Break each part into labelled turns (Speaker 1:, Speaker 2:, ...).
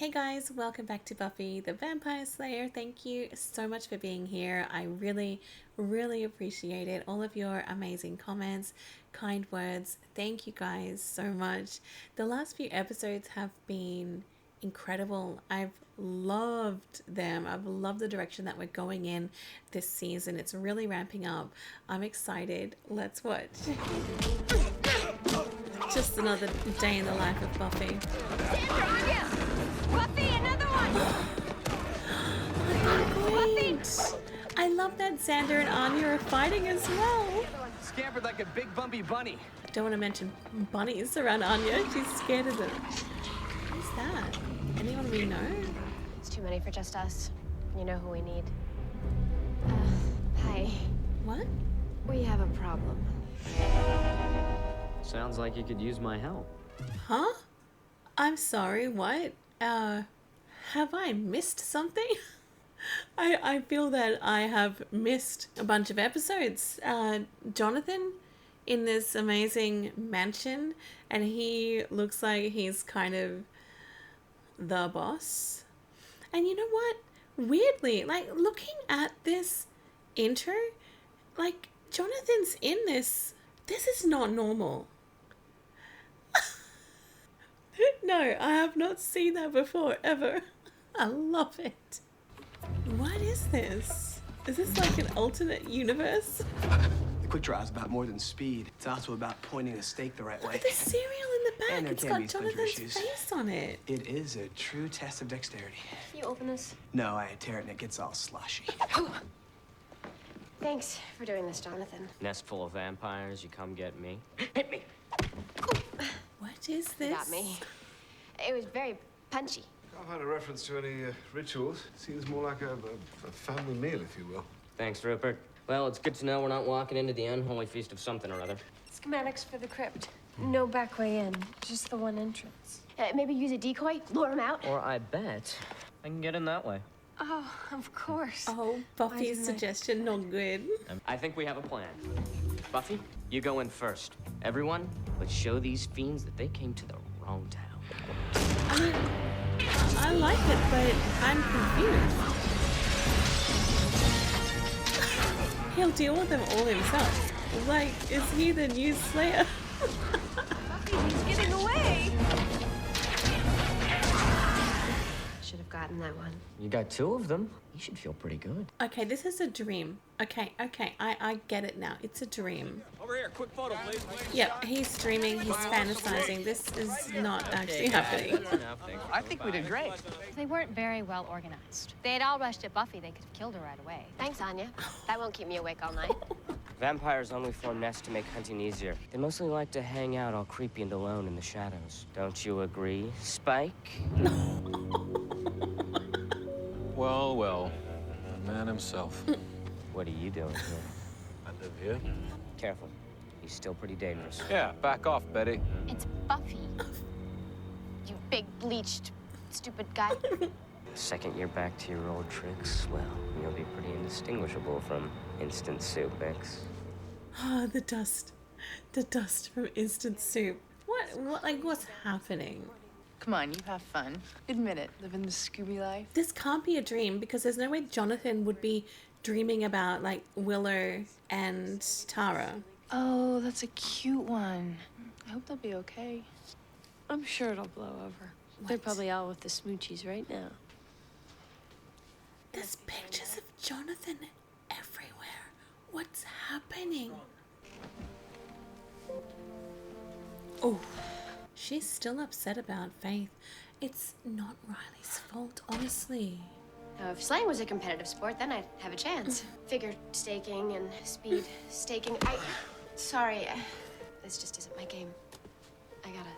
Speaker 1: Hey guys, welcome back to Buffy the Vampire Slayer. Thank you so much for being here. I really appreciate it. All of your amazing comments, kind words. Thank you guys so much. The last few episodes have been incredible. I've loved them. I've loved the direction that we're going in this season. It's really ramping up. I'm excited. Let's watch. Just another day in the life of Buffy.
Speaker 2: Buffy, another one!
Speaker 1: Buffy! I love that Xander and Anya are fighting as well.
Speaker 3: Scampered like a big bumpy bunny.
Speaker 1: I don't want to mention bunnies around Anya. She's scared of them. Who's that? Anyone we know?
Speaker 2: It's too many for just us. You know who we need. Hi.
Speaker 1: What?
Speaker 2: We have a problem.
Speaker 3: Sounds like you could use my help.
Speaker 1: Huh? I'm sorry, what? Have I missed something? I feel that I have missed a bunch of episodes. Jonathan in this amazing mansion, and he looks like he's kind of the boss. And you know what? Weirdly, like, looking at this intro, like, Jonathan's in this. This is not normal. No, I have not seen that before, ever. I love it. What is this? Is this like an alternate universe?
Speaker 4: The quick draw is about more than speed. It's also about pointing a stake the right way.
Speaker 1: Look at the cereal in the back.
Speaker 4: And there
Speaker 1: It's
Speaker 4: can
Speaker 1: got
Speaker 4: be splinter
Speaker 1: Jonathan's
Speaker 4: issues.
Speaker 1: face on it.
Speaker 4: It is a true test of dexterity.
Speaker 2: Can you open this?
Speaker 4: No, I tear it and it gets all sloshy.
Speaker 2: Thanks for doing this, Jonathan.
Speaker 3: Nest full of vampires, you come get me.
Speaker 4: Hit me!
Speaker 1: What is
Speaker 2: You
Speaker 1: this?
Speaker 2: got me. It was very punchy.
Speaker 5: Can't find a reference to any rituals. Seems more like a family meal, if you will.
Speaker 3: Thanks, Rupert. Well, it's good to know we're not walking into the unholy feast of something or other.
Speaker 2: Schematics for the crypt. No back way in, just the one entrance. Maybe use a decoy, lure him out.
Speaker 3: Or I bet I can get in that way.
Speaker 2: Oh, of course.
Speaker 1: Oh, Buffy's suggestion, not good.
Speaker 3: I think we have a plan. Buffy, you go in first. Everyone, let's show these fiends that they came to the wrong town.
Speaker 1: I mean, I like it, but I'm confused. He'll deal with them all himself. Like, is he the new Slayer?
Speaker 2: Buffy, he's getting away! Should have gotten that one.
Speaker 3: You got two of them. You should feel pretty good.
Speaker 1: Okay, this is a dream. Okay, I get it now. It's a dream.
Speaker 6: Over here, quick photo, please.
Speaker 1: Yep, he's dreaming, he's fantasizing. This is not actually happening.
Speaker 3: I think we did great.
Speaker 7: They weren't very well organized. They had all rushed at Buffy. They could have killed her right away.
Speaker 2: Thanks, Anya. That won't keep me awake all night.
Speaker 3: Vampires only form nests to make hunting easier. They mostly like to hang out all creepy and alone in the shadows. Don't you agree, Spike?
Speaker 6: Well, well, the man himself.
Speaker 3: What are you doing here?
Speaker 6: I live here.
Speaker 3: Careful. He's still pretty dangerous.
Speaker 6: Yeah, back off, Betty.
Speaker 7: It's Buffy.
Speaker 2: You big, bleached, stupid guy.
Speaker 3: The second you're back to your old tricks, well, you'll be pretty indistinguishable from instant soup mix.
Speaker 1: Ah, the dust. The dust from instant soup. What's happening?
Speaker 8: Come on, you have fun. Admit it, living the Scooby life.
Speaker 1: This can't be a dream because there's no way Jonathan would be dreaming about, like, Willow and Tara.
Speaker 8: Oh, that's a cute one. I hope they'll be okay. I'm sure it'll blow over. They're probably out with the smoochies right now.
Speaker 1: There's pictures of Jonathan everywhere. What's happening? Oh, she's still upset about Faith. It's not Riley's fault, honestly.
Speaker 2: Now, if slaying was a competitive sport, then I'd have a chance. Figure staking and speed staking. Sorry, this just isn't my game. I gotta.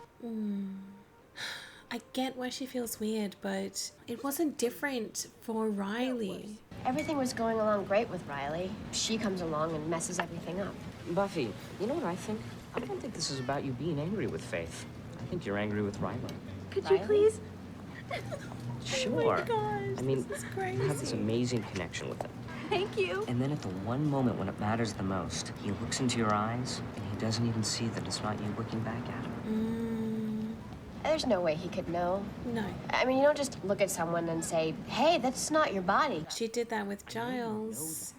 Speaker 1: I get why she feels weird, but it wasn't different for Riley.
Speaker 2: Everything was going along great with Riley. She comes along and messes everything up.
Speaker 3: Buffy, you know what I think? I don't think this is about you being angry with Faith. I think you're angry with Riley.
Speaker 2: Could you please?
Speaker 3: Sure.
Speaker 1: Oh my gosh,
Speaker 3: I mean,
Speaker 1: this is
Speaker 3: you have this
Speaker 1: crazy.
Speaker 3: amazing connection with him.
Speaker 2: Thank you.
Speaker 3: And then at the one moment when it matters the most, he looks into your eyes and he doesn't even see that it's not you looking back at him.
Speaker 2: There's no way he could know.
Speaker 1: No.
Speaker 2: I mean, you don't just look at someone and say, hey, that's not your body.
Speaker 1: She did that with Giles.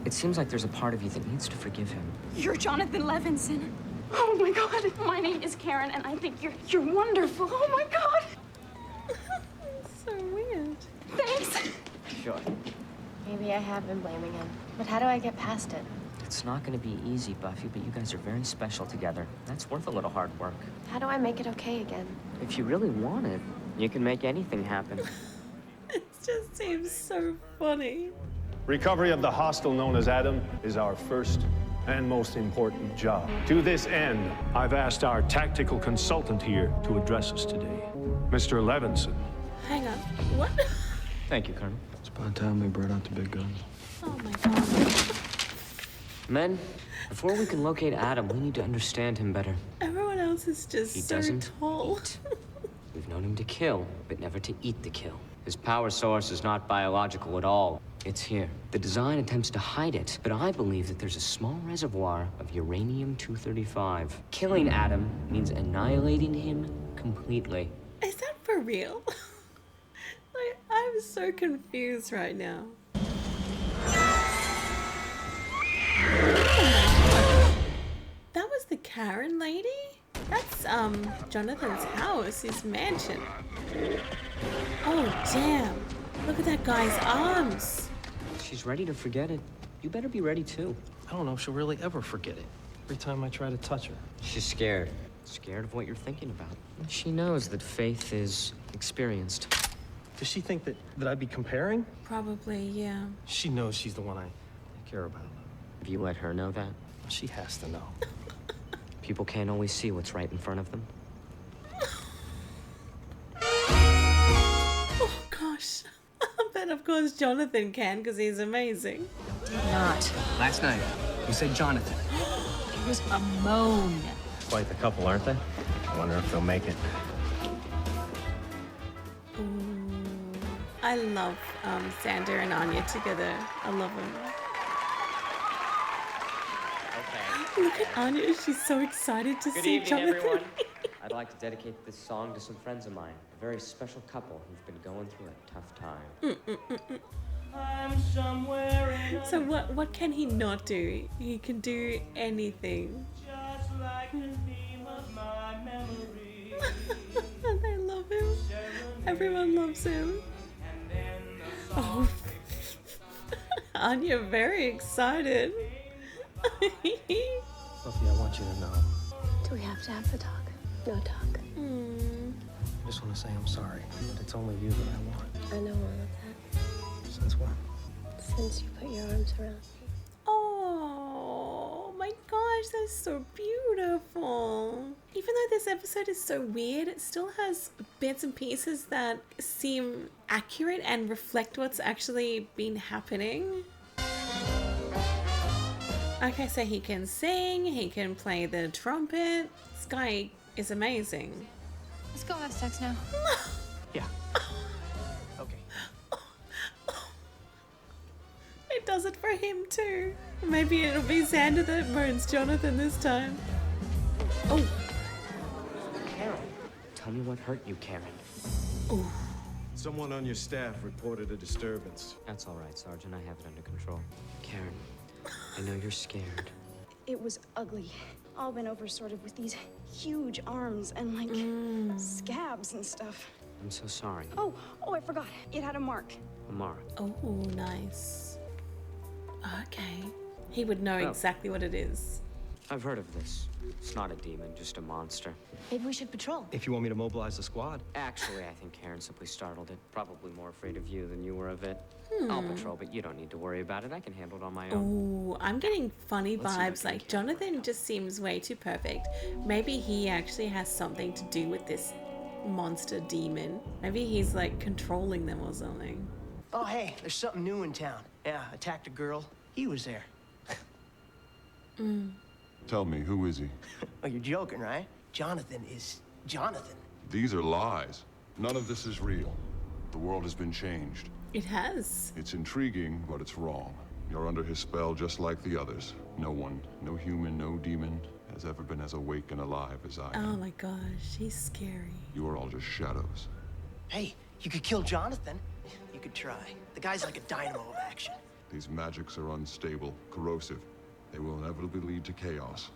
Speaker 3: It seems like there's a part of you that needs to forgive him.
Speaker 9: You're Jonathan Levinson. Oh my God. My name is Karen, and I think you're wonderful. Oh my God.
Speaker 1: So weird.
Speaker 9: Thanks.
Speaker 3: Sure.
Speaker 2: Maybe I have been blaming him. But how do I get past it?
Speaker 3: It's not going to be easy, Buffy, but you guys are very special together. That's worth a little hard work.
Speaker 2: How do I make it okay again?
Speaker 3: If you really want it, you can make anything happen.
Speaker 1: It just seems so funny.
Speaker 10: Recovery of the hostile known as Adam is our first and most important job. To this end, I've asked our tactical consultant here to address us today, Mr. Levinson.
Speaker 1: Hang on. What?
Speaker 3: Thank you, Colonel.
Speaker 6: It's about time we brought out the big guns.
Speaker 1: Oh my God.
Speaker 3: Men, before we can locate Adam, we need to understand him better.
Speaker 1: Everyone else is just
Speaker 3: He
Speaker 1: so
Speaker 3: doesn't
Speaker 1: tall.
Speaker 3: eat. We've known him to kill, but never to eat the kill. His power source is not biological at all. It's here. The design attempts to hide it, but I believe that there's a small reservoir of uranium-235. Killing Adam means annihilating him completely.
Speaker 1: Is that for real? Like, I'm so confused right now. That was the Karen lady? That's, Jonathan's house, his mansion. Oh, damn. Look at that guy's arms.
Speaker 3: She's ready to forget it. You better be ready, too.
Speaker 11: I don't know if she'll really ever forget it. Every time I try to touch her.
Speaker 3: She's scared. Scared of what you're thinking about. She knows that Faith is experienced.
Speaker 11: Does she think that I'd be comparing?
Speaker 1: Probably, yeah.
Speaker 11: She knows she's the one I care about.
Speaker 3: Have you let her know that?
Speaker 11: She has to know.
Speaker 3: People can't always see what's right in front of them.
Speaker 1: Oh, gosh. But of course Jonathan can, because he's amazing.
Speaker 4: Not. Last night, you said Jonathan.
Speaker 9: It was a moan.
Speaker 11: Quite the couple, aren't they? I wonder if they'll make it.
Speaker 1: Ooh. I love Sander and Anya together. I love them.
Speaker 3: Okay.
Speaker 1: Look at Anya. She's so excited to
Speaker 3: Good
Speaker 1: see
Speaker 3: evening,
Speaker 1: Jonathan.
Speaker 3: everyone. I'd like to dedicate this song to some friends of mine. A very special couple who've been going through a tough time.
Speaker 12: I'm somewhere in
Speaker 1: So what can he not do? He can do anything.
Speaker 12: just like the theme of my memory.
Speaker 1: And they love him. Everyone loves him. Oh. Anya very excited.
Speaker 11: Buffy, I want you to know.
Speaker 2: Do we have to have the talk? No talk.
Speaker 11: I just want to say I'm sorry, but it's only you that I want.
Speaker 2: I know all of that.
Speaker 11: Since when?
Speaker 2: Since you put your arms around me.
Speaker 1: Oh my gosh, that's so beautiful. Even though this episode is so weird, it still has bits and pieces that seem accurate and reflect what's actually been happening. Okay, so he can sing, he can play the trumpet. This guy is amazing.
Speaker 7: Let's go have sex now.
Speaker 11: Yeah. Okay.
Speaker 1: It does it for him too. Maybe it'll be Xander that moans Jonathan this time. Oh.
Speaker 3: Karen, tell me what hurt you, Karen.
Speaker 1: Oh.
Speaker 5: Someone on your staff reported a disturbance.
Speaker 3: That's all right, Sergeant. I have it under control. Karen, I know you're scared.
Speaker 9: It was ugly. All bent over sort of with these huge arms and like scabs and stuff.
Speaker 3: I'm so sorry.
Speaker 9: Oh, I forgot. It had a mark.
Speaker 3: Amara.
Speaker 1: Oh, nice. Okay. He would know
Speaker 3: Oh.
Speaker 1: exactly what it is.
Speaker 3: I've heard of this. It's not a demon, just a monster.
Speaker 2: Maybe we should patrol.
Speaker 11: If you want me to mobilize the squad.
Speaker 3: Actually, I think Karen simply startled it. Probably more afraid of you than you were of it. I'll patrol, but you don't need to worry about it. I can handle it on my own.
Speaker 1: Ooh, I'm getting funny
Speaker 3: Let's see what
Speaker 1: vibes.
Speaker 3: we
Speaker 1: Like,
Speaker 3: can get.
Speaker 1: Jonathan just seems way too perfect. Maybe he actually has something to do with this monster demon. Maybe he's like controlling them or something.
Speaker 4: Oh, hey, there's something new in town. Yeah, attacked a girl. He was there.
Speaker 13: Tell me, who is he?
Speaker 4: Oh, you're joking, right? Jonathan is Jonathan.
Speaker 13: These are lies. None of this is real. The world has been changed.
Speaker 1: It has.
Speaker 13: It's intriguing, but it's wrong. You're under his spell just like the others. No one, no human, no demon, has ever been as awake and alive as I
Speaker 1: Oh
Speaker 13: am.
Speaker 1: my gosh, he's scary.
Speaker 13: You are all just shadows.
Speaker 11: Hey, you could kill Jonathan. You could try. The guy's like a dynamo of action.
Speaker 13: These magics are unstable, corrosive. They will inevitably lead to chaos.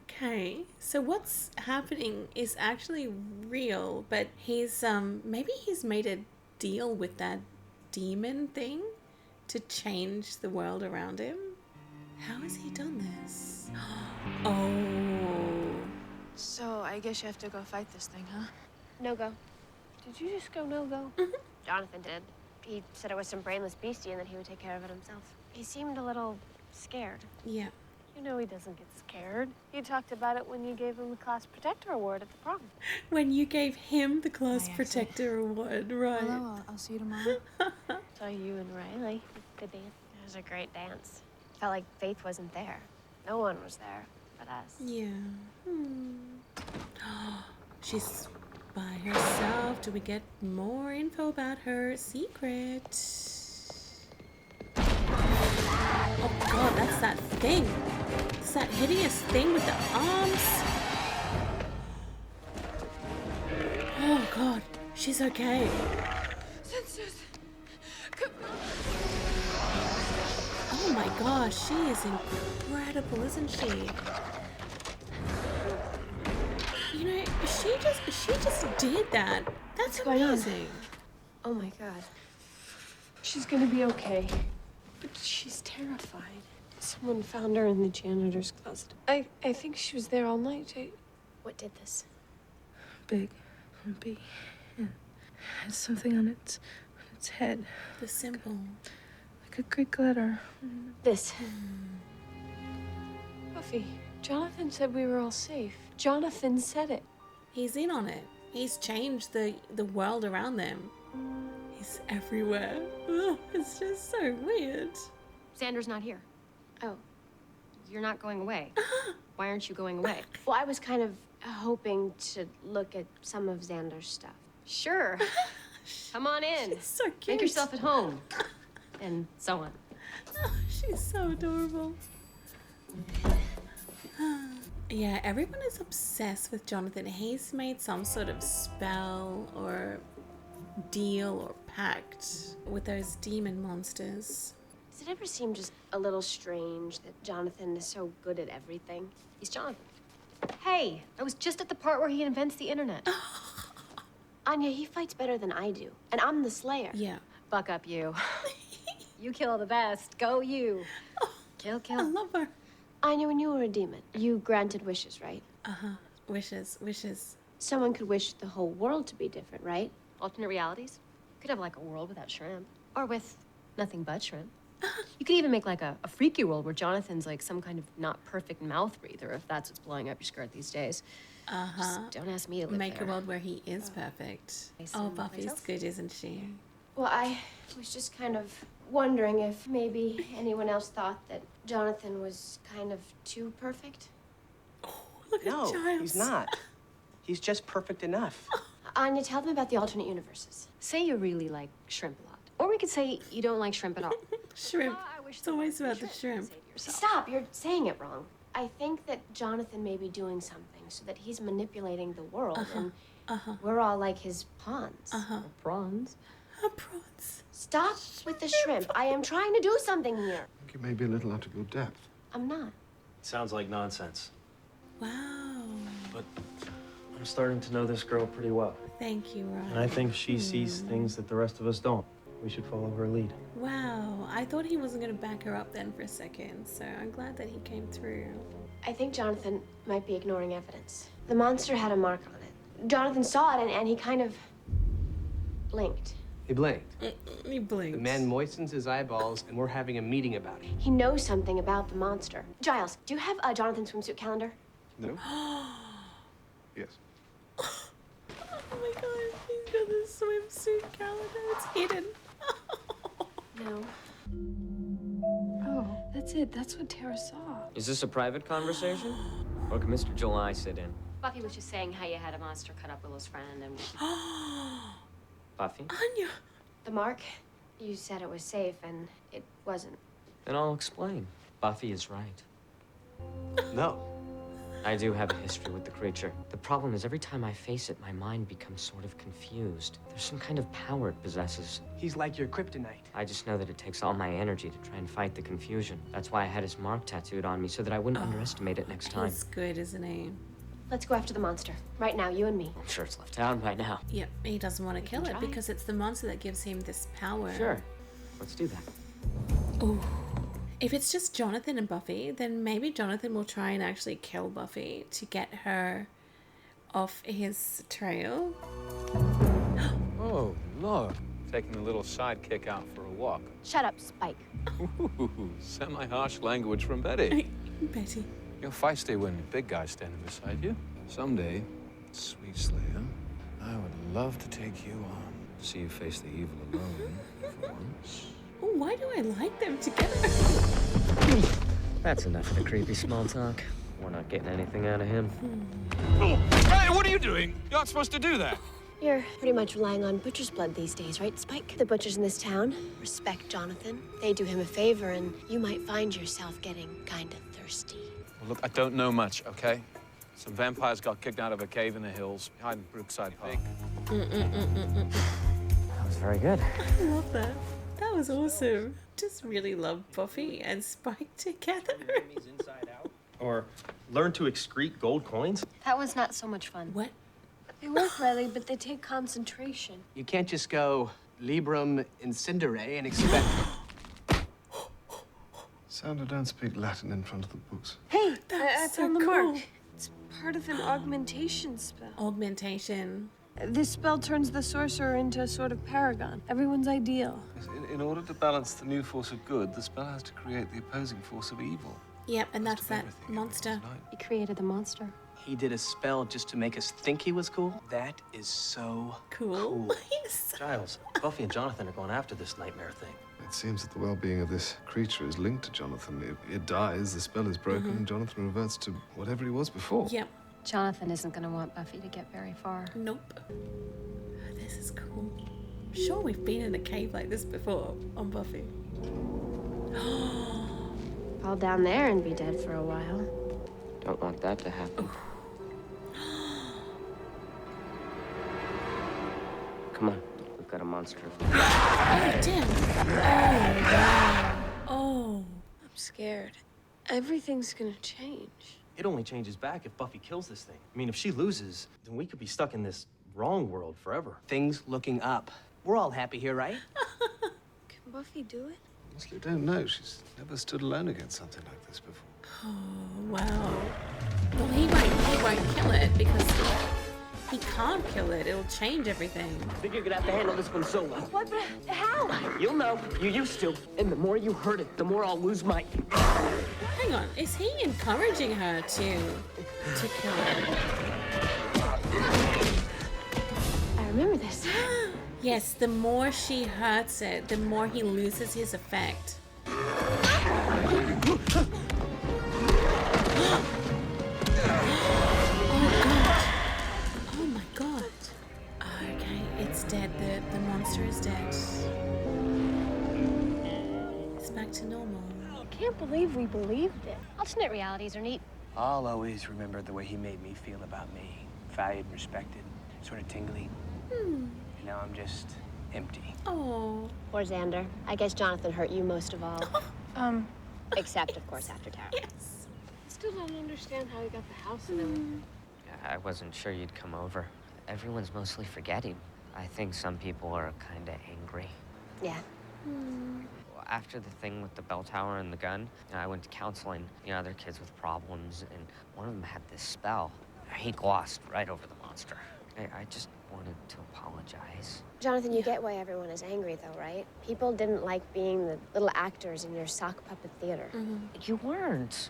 Speaker 1: Okay, so what's happening is actually real, but he's maybe he's made a deal with that demon thing to change the world around him. How has he done this? Oh.
Speaker 8: So I guess you have to go fight this thing, huh?
Speaker 2: No go.
Speaker 8: Did you just go no-go?
Speaker 2: Jonathan did. He said it was some brainless beastie and that he would take care of it himself. He seemed a little scared.
Speaker 1: Yeah.
Speaker 8: You know he doesn't get scared. You talked about it when you gave him the Class Protector Award at the prom.
Speaker 1: When you gave him the Class Protector Award, right?
Speaker 8: Hello, I'll see you tomorrow. Saw you and Riley. Good dance.
Speaker 2: It was a great dance. Felt like Faith wasn't there. No one was there but us.
Speaker 1: Yeah. She's by herself. Do we get more info about her secret? Oh god, that's that thing. It's that hideous thing with the arms. Oh god, she's okay.
Speaker 8: Sisters,
Speaker 1: Oh my gosh, she is incredible, isn't she? You know, she just did that. That's amazing.
Speaker 2: Oh my god.
Speaker 8: she's gonna be okay. But she's terrified. Someone found her in the janitor's closet. I think she was there all night.
Speaker 2: What did this?
Speaker 8: Big, lumpy. It has something on its head.
Speaker 1: The symbol.
Speaker 8: Like a Greek letter.
Speaker 2: This.
Speaker 8: Buffy, Jonathan said we were all safe. Jonathan said it.
Speaker 1: He's in on it. He's changed the world around them. He's everywhere. Ugh, it's just so weird.
Speaker 2: Xander's not here. Oh. You're not going away. Why aren't you going away? Well, I was kind of hoping to look at some of Xander's stuff. Sure. Come on in.
Speaker 1: She's so cute.
Speaker 2: Make yourself at home. And so on.
Speaker 1: Oh, she's so adorable. Yeah, everyone is obsessed with Jonathan. He's made some sort of spell or deal or pact with those demon monsters.
Speaker 2: Does it ever seem just a little strange that Jonathan is so good at everything? He's Jonathan. Hey, I was just at the part where he invents the internet. Anya, he fights better than I do. And I'm the Slayer.
Speaker 1: Yeah.
Speaker 2: Buck up, you. You kill the best. Go you. Kill, kill.
Speaker 1: I love her.
Speaker 2: Anya, when you were a demon, you granted wishes, right?
Speaker 1: Uh-huh. Wishes.
Speaker 2: Someone could wish the whole world to be different, right? Alternate realities. Could have like a world without shrimp. Or with nothing but shrimp. You could even make like a freaky world where Jonathan's like some kind of not perfect mouth breather, if that's what's blowing up your skirt these days.
Speaker 1: Uh-huh.
Speaker 2: Just don't ask me to live
Speaker 1: Make
Speaker 2: there.
Speaker 1: a world where he is perfect. Oh, Buffy's good, isn't she?
Speaker 2: Well, I was just kind of wondering if maybe anyone else thought that Jonathan was kind of too perfect.
Speaker 1: Look at
Speaker 4: No,
Speaker 1: Giles.
Speaker 4: he's not. He's just perfect enough.
Speaker 2: Anya, tell them about the alternate universes. Say you really like shrimp a lot. Or we could say you don't like shrimp at all.
Speaker 1: Shrimp. It's always about the shrimp.
Speaker 2: Stop, you're saying it wrong. I think that Jonathan may be doing something so that he's manipulating the world and we're all like his pawns.
Speaker 3: Prawns?
Speaker 1: Prawns.
Speaker 2: Stop with the shrimp. I am trying to do something here.
Speaker 5: I think you may be a little out of your depth.
Speaker 2: I'm not.
Speaker 11: Sounds like nonsense.
Speaker 1: Wow.
Speaker 11: But I'm starting to know this girl pretty well.
Speaker 1: Thank you, Ryan.
Speaker 11: And I think she sees things that the rest of us don't. We should follow her lead.
Speaker 1: Wow. I thought he wasn't going to back her up then for a second, so I'm glad that he came through.
Speaker 2: I think Jonathan might be ignoring evidence. The monster had a mark on it. Jonathan saw it and he kind of blinked.
Speaker 4: He blinked.
Speaker 1: He blinked.
Speaker 4: The man moistens his eyeballs, and we're having a meeting about it.
Speaker 2: He knows something about the monster. Giles, do you have Jonathan's swimsuit calendar?
Speaker 5: No? Yes.
Speaker 1: Oh my god, he's got this swimsuit calendar. It's hidden.
Speaker 2: No.
Speaker 8: Oh, that's it. That's what Tara saw.
Speaker 3: Is this a private conversation? Or can Mr. July sit in?
Speaker 2: Buffy was just saying how you had a monster cut up Willow's friend and...
Speaker 3: Buffy?
Speaker 1: Anya.
Speaker 2: The mark? You said it was safe and it wasn't.
Speaker 3: Then I'll explain. Buffy is right.
Speaker 4: No.
Speaker 3: I do have a history with the creature. The problem is every time I face it, my mind becomes sort of confused. There's some kind of power it possesses.
Speaker 4: He's like your kryptonite.
Speaker 3: I just know that it takes all my energy to try and fight the confusion. That's why I had his mark tattooed on me, so that I wouldn't underestimate it next time.
Speaker 1: He's good, isn't he?
Speaker 2: Let's go after the monster. Right now, you and me.
Speaker 3: I'm sure it's left town by now.
Speaker 1: Yep, he doesn't want to kill it
Speaker 2: try.
Speaker 1: because it's the monster that gives him this power.
Speaker 3: Sure. Let's do that.
Speaker 1: Ooh. If it's just Jonathan and Buffy, then maybe Jonathan will try and actually kill Buffy to get her off his trail.
Speaker 6: Oh, look. Taking a little sidekick out for a walk.
Speaker 2: Shut up, Spike.
Speaker 6: Ooh, semi-harsh language from Betty.
Speaker 1: Betty.
Speaker 6: You're feisty when the big guy's standing beside you. Someday, sweet Slayer, I would love to take you on. See you face the evil alone for once.
Speaker 1: Oh, why do I like them together?
Speaker 3: That's enough of the creepy small talk. We're not getting anything out of him.
Speaker 6: Oh, hey, what are you doing? You're not supposed to do that.
Speaker 2: You're pretty much relying on butcher's blood these days, right, Spike? The butchers in this town respect Jonathan. They do him a favor, and you might find yourself getting kind of thirsty.
Speaker 6: Well, look, I don't know much, okay? Some vampires got kicked out of a cave in the hills behind Brookside Park.
Speaker 3: That was very good.
Speaker 1: I love that. That was awesome. Just really love Buffy and Spike together.
Speaker 11: Or learn to excrete gold coins?
Speaker 2: That was not so much fun.
Speaker 1: What?
Speaker 8: They work, Riley, but they take concentration.
Speaker 4: You can't just go Librum Incendere and expect...
Speaker 5: Sandra, don't speak Latin in front of the books.
Speaker 8: Hey, I
Speaker 1: That's so
Speaker 8: found the
Speaker 1: cool.
Speaker 8: mark. It's part of an augmentation spell.
Speaker 1: Augmentation.
Speaker 8: This spell turns the sorcerer into a sort of paragon. Everyone's ideal.
Speaker 5: In order to balance the new force of good, the spell has to create the opposing force of evil.
Speaker 1: Yep, and that's that monster.
Speaker 2: He created the monster.
Speaker 4: He did a spell just to make us think he was cool? That is so
Speaker 1: Cool. Yes.
Speaker 11: Giles, Buffy and Jonathan are going after this nightmare thing.
Speaker 5: It seems that the well-being of this creature is linked to Jonathan. If it dies, the spell is broken, and Jonathan reverts to whatever he was before.
Speaker 1: Yep.
Speaker 2: Jonathan isn't going to want Buffy to get very far.
Speaker 1: Nope. This is cool. I'm sure we've been in a cave like this before on Buffy.
Speaker 2: Fall down there and be dead for a while.
Speaker 3: Don't want that to happen. Come on, we've got a monster.
Speaker 1: Oh, damn. Oh, wow. Oh.
Speaker 8: I'm scared. Everything's gonna change.
Speaker 11: It only changes back if Buffy kills this thing. I mean, if she loses, then we could be stuck in this wrong world forever.
Speaker 4: Things looking up. We're all happy here, right?
Speaker 8: Can Buffy do it?
Speaker 5: Honestly, I don't know. She's never stood alone against something like this before.
Speaker 1: Oh, wow. Well, he won't kill it because he can't kill it. It'll change everything.
Speaker 3: I think you're gonna have to handle this one solo.
Speaker 8: What? But how?
Speaker 3: You'll know. You used to. And the more you hurt it, the more I'll lose my...
Speaker 1: Hang on. Is he encouraging her to kill it?
Speaker 2: I remember this.
Speaker 1: Yes, the more she hurts it, the more he loses his effect. Oh my god. Okay, it's dead. The monster is dead. It's back to normal.
Speaker 8: I can't believe we believed it.
Speaker 7: Alternate realities are neat.
Speaker 4: I'll always remember the way he made me feel about me. Valued, respected, sort of tingly. And now I'm just empty.
Speaker 1: Oh.
Speaker 2: Poor Xander. I guess Jonathan hurt you most of all. Except, of course, after Tara.
Speaker 1: Yes.
Speaker 8: I still don't understand how he got the house and everything.
Speaker 3: I wasn't sure you'd come over. Everyone's mostly forgetting. I think some people are kind of angry.
Speaker 2: Yeah.
Speaker 3: After the thing with the bell tower and the gun, I went to counseling, other kids with problems, and one of them had this spell. He glossed right over the monster. I just wanted to apologize.
Speaker 2: Jonathan, you get why everyone is angry, though, right? People didn't like being the little actors in your sock puppet theater.
Speaker 3: You weren't.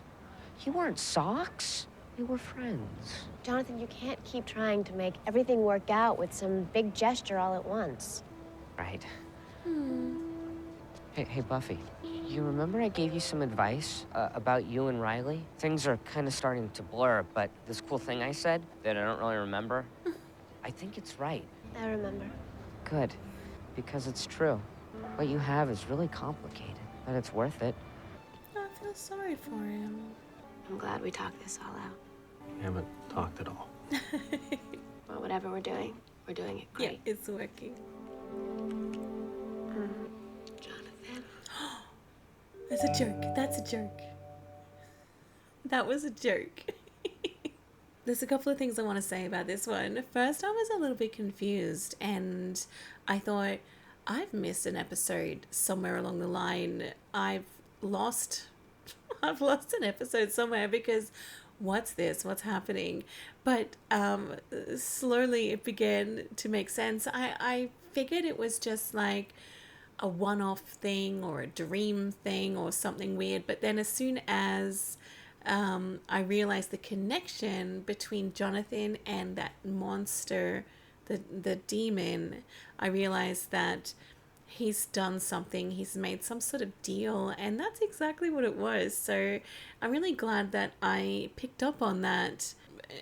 Speaker 3: You weren't socks. We were friends.
Speaker 2: Jonathan, you can't keep trying to make everything work out with some big gesture all at once.
Speaker 3: Right. Hey, Buffy. You remember I gave you some advice about you and Riley? Things are kind of starting to blur, but this cool thing I said that I don't really remember, I think it's right.
Speaker 2: I remember.
Speaker 3: Good, because it's true. What you have is really complicated, but it's worth it.
Speaker 1: I feel sorry for him.
Speaker 2: I'm glad we talked this all out.
Speaker 11: We haven't talked at all.
Speaker 2: Well, whatever we're doing it great.
Speaker 1: Yeah, it's working.
Speaker 2: Jonathan.
Speaker 1: That's a joke. That's a joke. That was a joke. There's a couple of things I want to say about this one. First, I was a little bit confused and I thought, I've missed an episode somewhere along the line. I've lost an episode somewhere because what's this? What's happening? But slowly it began to make sense. I figured it was just like a one-off thing or a dream thing or something weird. But then as soon as I realized the connection between Jonathan and that monster, the demon, I realized that he's done something, he's made some sort of deal, and that's exactly what it was. So I'm really glad that I picked up on that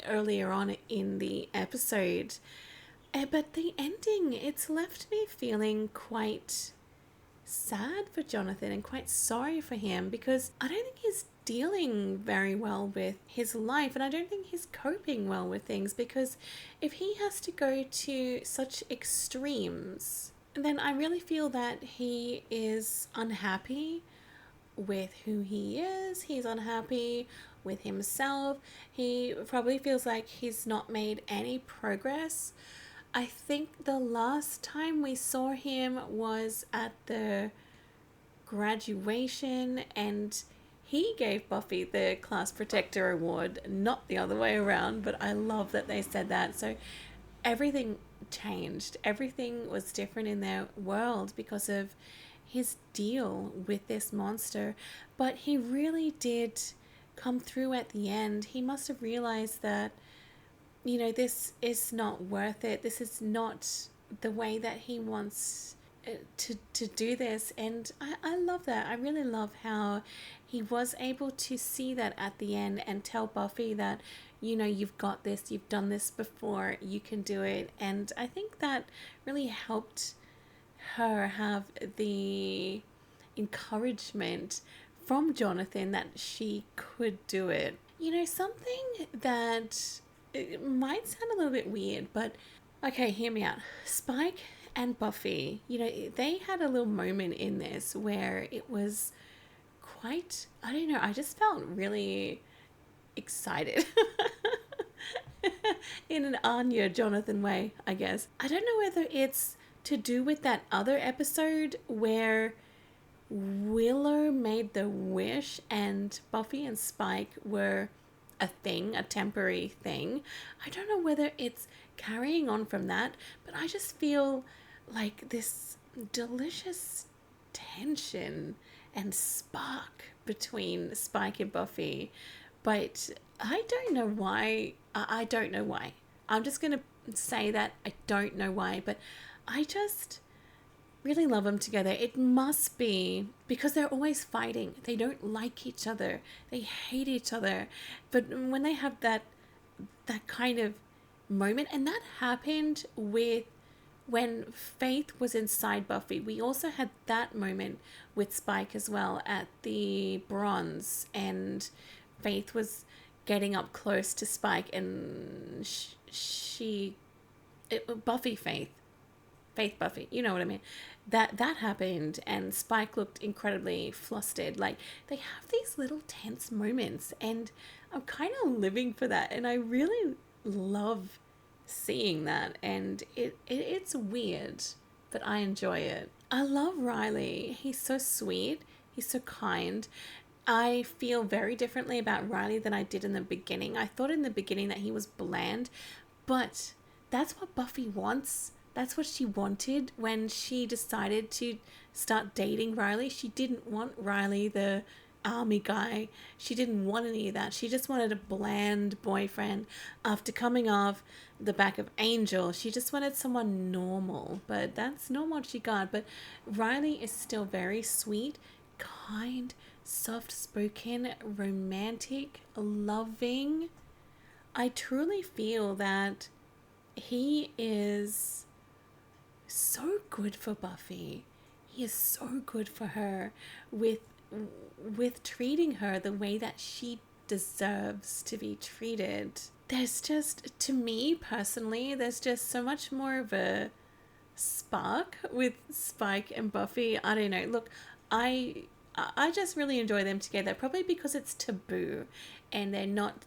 Speaker 1: earlier on in the episode. But the ending, it's left me feeling quite sad for Jonathan and quite sorry for him because I don't think he's dealing very well with his life, and I don't think he's coping well with things, because if he has to go to such extremes, then I really feel that he is unhappy with who he is. He's unhappy with himself. He probably feels like he's not made any progress. I think the last time we saw him was at the graduation, and he gave Buffy the Class Protector Award, not the other way around, but I love that they said that. So everything changed. Everything was different in their world because of his deal with this monster. But he really did come through at the end. He must have realized that, you know, this is not worth it. This is not the way that he wants to do this. And I love that. I really love how he was able to see that at the end and tell Buffy that, you know, you've got this, you've done this before, you can do it. And I think that really helped her have the encouragement from Jonathan that she could do it. You know, something that it might sound a little bit weird, but okay, hear me out. Spike and Buffy, you know, they had a little moment in this where it was quite, I don't know, I just felt really excited in an Anya Jonathan way, I guess. I don't know whether it's to do with that other episode where Willow made the wish and Buffy and Spike were a thing, a temporary thing. I don't know whether it's carrying on from that, but I just feel like this delicious tension and spark between Spike and Buffy. But I don't know why. I don't know why. I'm just going to say that I don't know why, but I just really love them together. It must be because they're always fighting. They don't like each other. They hate each other. But when they have that kind of moment, and that happened with when Faith was inside Buffy. We also had that moment with Spike as well at the Bronze, and Faith was getting up close to Spike, and Buffy Buffy, you know what I mean? That happened, and Spike looked incredibly flustered. Like, they have these little tense moments, and I'm kind of living for that, and I really love seeing that, and it's weird, but I enjoy it. I love Riley. He's so sweet. He's so kind. I feel very differently about Riley than I did in the beginning. I thought in the beginning that he was bland, but that's what Buffy wants. That's what she wanted when she decided to start dating Riley. She didn't want Riley, the army guy. She didn't want any of that. She just wanted a bland boyfriend. After coming off the back of Angel, she just wanted someone normal. But that's not what she got. But Riley is still very sweet, kind, soft-spoken, romantic, loving. I truly feel that he is so good for Buffy. He is so good for her with treating her the way that she deserves to be treated. There's just, to me personally, there's just so much more of a spark with Spike and Buffy. I don't know. Look, I just really enjoy them together, probably because it's taboo and they're not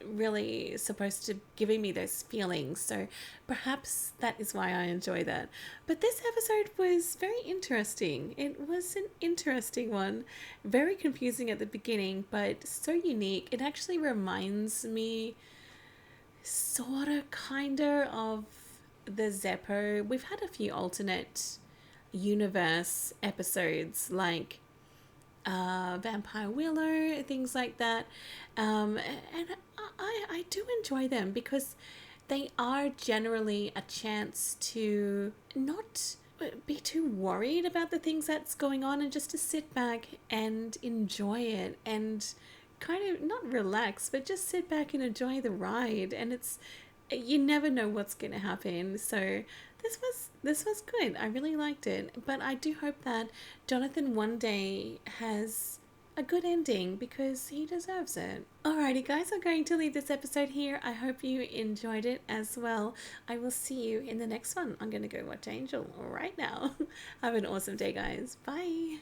Speaker 1: really supposed to giving me those feelings, so perhaps that is why I enjoy that. But this episode was very interesting. It was an interesting one, very confusing at the beginning, but so unique. It actually reminds me sorta kinda of the Zeppo. We've had a few alternate universe episodes like Vampire Willow, things like that, and I do enjoy them because they are generally a chance to not be too worried about the things that's going on and just to sit back and enjoy it and kind of not relax, but just sit back and enjoy the ride. And it's, you never know what's going to happen. So this was good. I really liked it. But I do hope that Jonathan one day has a good ending because he deserves it. Alrighty guys, I'm going to leave this episode here. I hope you enjoyed it as well. I will see you in the next one. I'm going to go watch Angel right now. Have an awesome day guys. Bye.